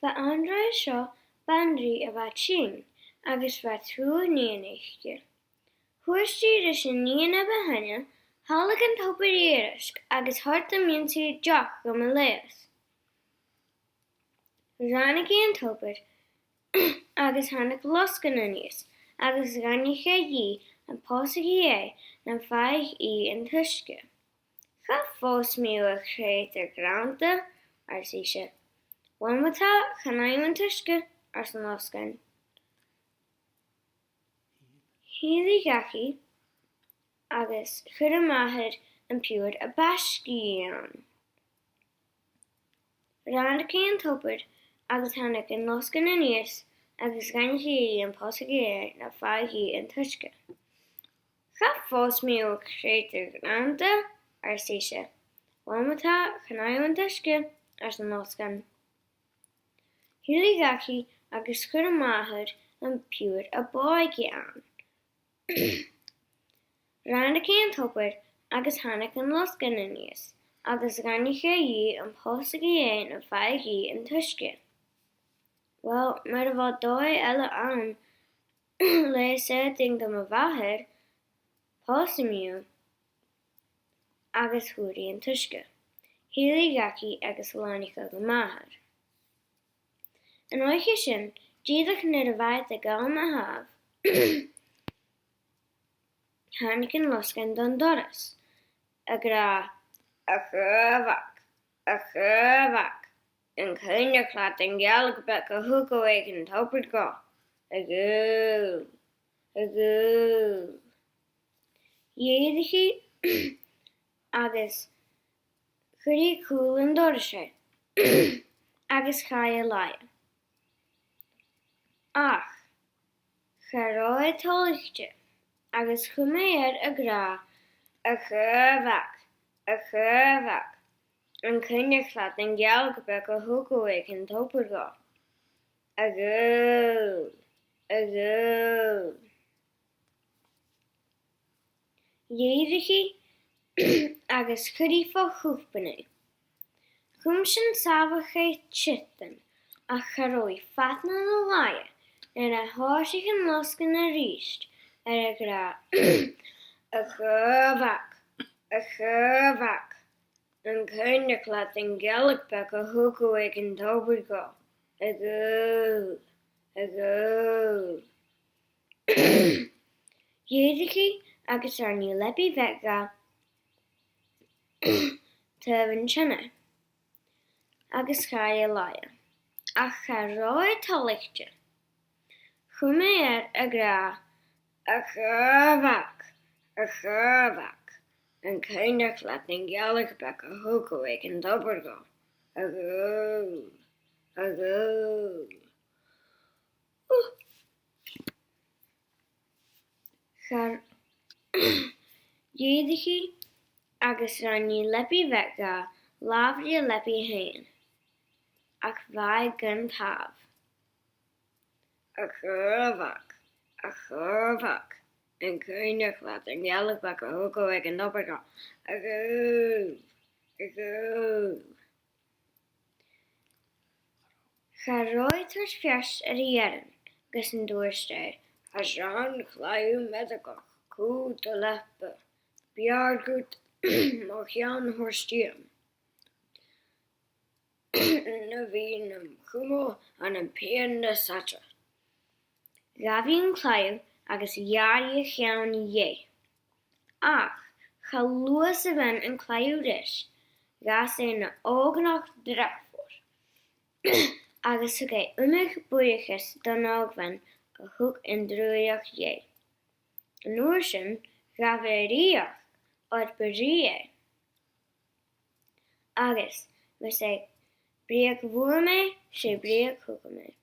Bhànrigh seo Bhànrigh a bheith sin, agus bheith trúr níon éiste. Thuairistigh leis an níon a bheithinne, tháinig an tobar iarraisc agus thart am ionsaí deoch go mo léas. Rannach an tobar agus tháinig loscan aníos, agus gannich dhí an pósaí é na feadh an tuisce. Cha fós míú a chrétar granta ar síse. Bhainmhatá chanaim an tuisce ar san loscan. Hílí gachi agus chur amachir an piúr a baiscí an. Rannach an tobar agus tháinig an loscan aníos agus gannich dhí an pósaí é na feadh an tuisce. Cha fós míú a chrétar granta ar síse. Bhainmhatá chanaim an tuisce ar san loscan. Hílí gachi agus chur amachir an piúr a báige an. Rannach an tobar agus tháinig an loscan aníos, agus gannich dhí an pósaí é na feadh an tuisce. Well, mar a bheith dóigh eile an le séideann go mo bhathair, pósamíú agus thuairí an tuisce. Hílí gachi agus bhláinnicha go maithir. An oiche sin, díadach nuair a bhaid a gabham a thabh, tháinig an loscan don doras, a gra a chumhach, an cúine chlat an Gaelic bec a thug go ag an tobar go, a gúil. Dhéadachi agus chuirí cúil an dorasa, agus chaia laia. Ach, charáid tálachte, agus chuméad a gra a chumhach, an cúine chlat an Gaelic bec a thug go ag an tobar go, a gúil. Dhéadachi agus chuirí fá chúpanna. Chum sin sabhacha titan a charóidh fatna na laia ar a tháisigh an loscan a ríist ar a gra a chumhach, an cúine chlat an Gaelic bec a thug go ag an tobar go, a gúil. Dhéadachi agus ar ní lepi bheitga taobhann sinne, agus chaia laia. Ach charáid tálachte, chuméad a gra a chumhach, an cúine chlat an Gaelic bec a thug go ag an tobar go, a gúil. Dhéadachi agus ar ní lepi bheitga láimhrí a lepi féin, ach bhaid gan taobh. A chumhach, an cúine chlat an Gaelic bec a thug go ag an tobar go, a gúil. Charáid tar feas ar dhearan gus an dúirsteir, a sean chláú medagach cú do lepa, beár gut má cheann thuairstíam. Na bhí nam chumó an an péan na satra. Gabhí an chláú agus dhearr cheann dhé. Ach, cha luas a bhain an chláú ris, gas é na ógnach dreachmhór. Agus thug é buíochas don ághain go thug an drúideach dhé. An uair sin, gabh é riach áit burí é. Agus, mas é bríoch bhuair mé sé bríoch thuga mé.